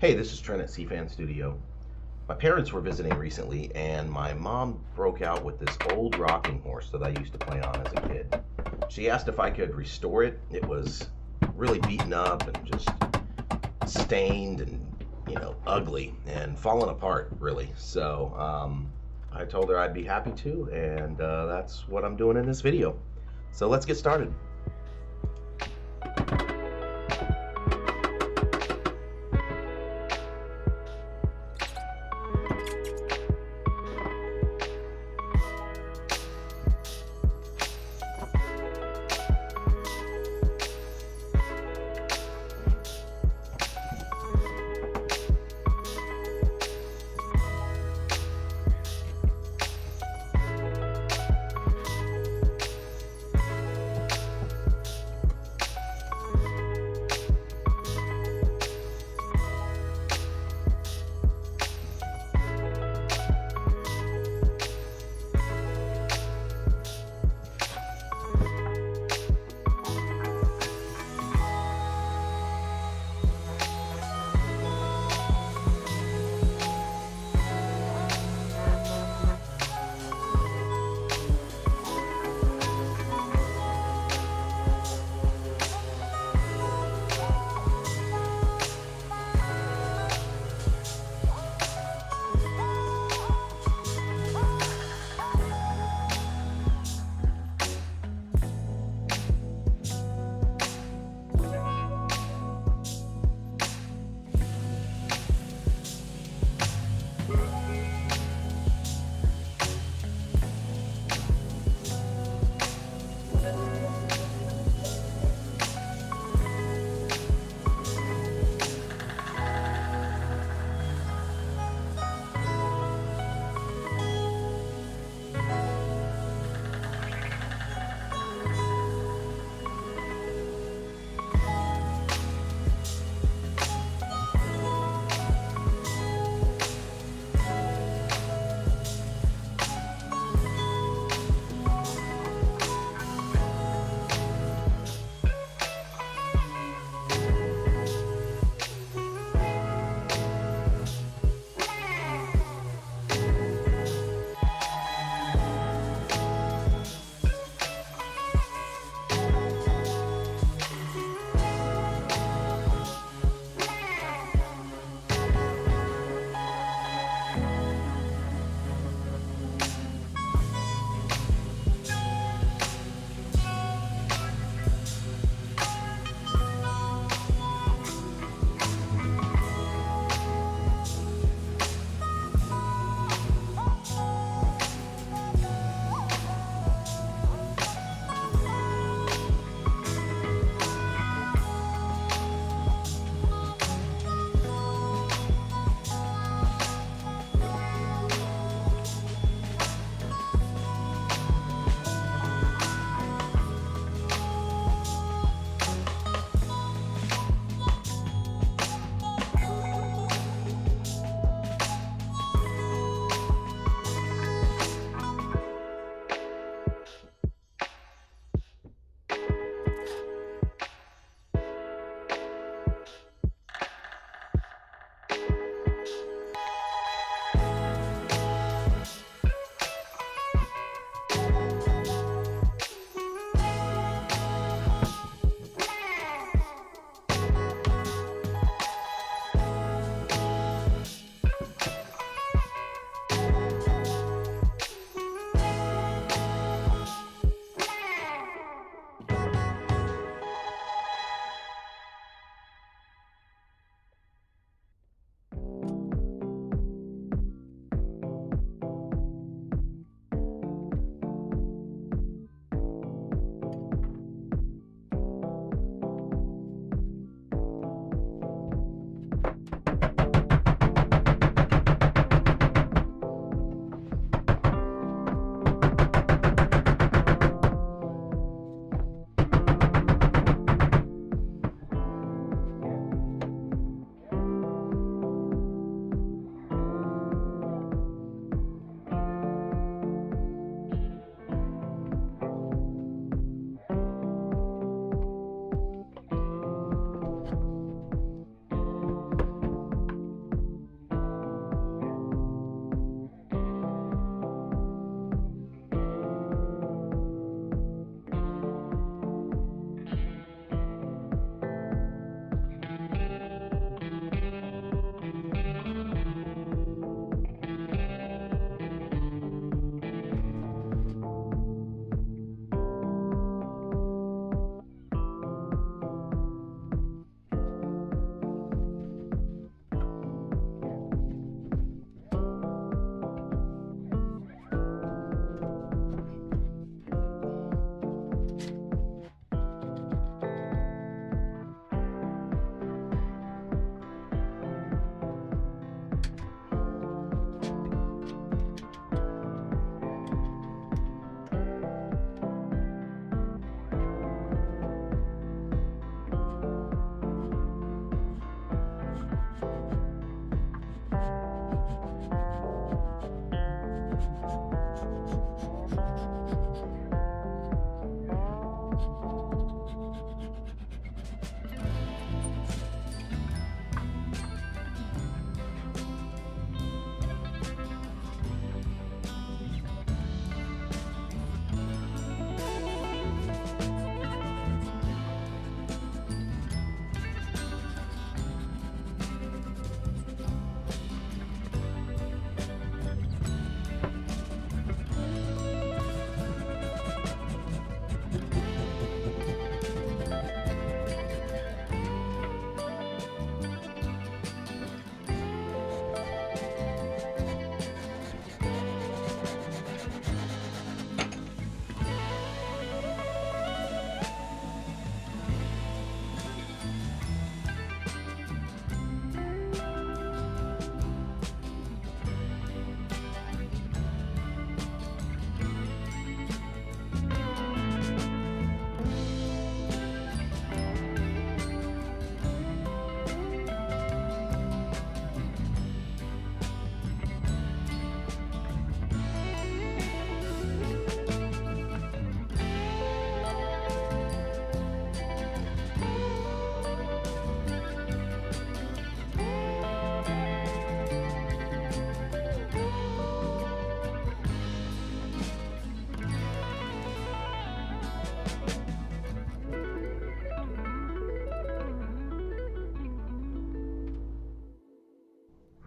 Hey, this is Trent at CFan Studio. My parents were visiting recently, and my mom broke out with this old rocking horse that I used to play on as a kid. She asked if I could restore it. It was really beaten up and just stained and, ugly and fallen apart, really. So I told her I'd be happy to, and that's what I'm doing in this video. So let's get started.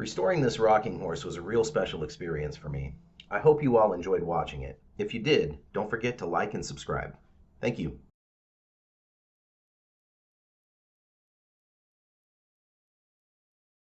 Restoring this rocking horse was a real special experience for me. I hope you all enjoyed watching it. If you did, don't forget to like and subscribe. Thank you.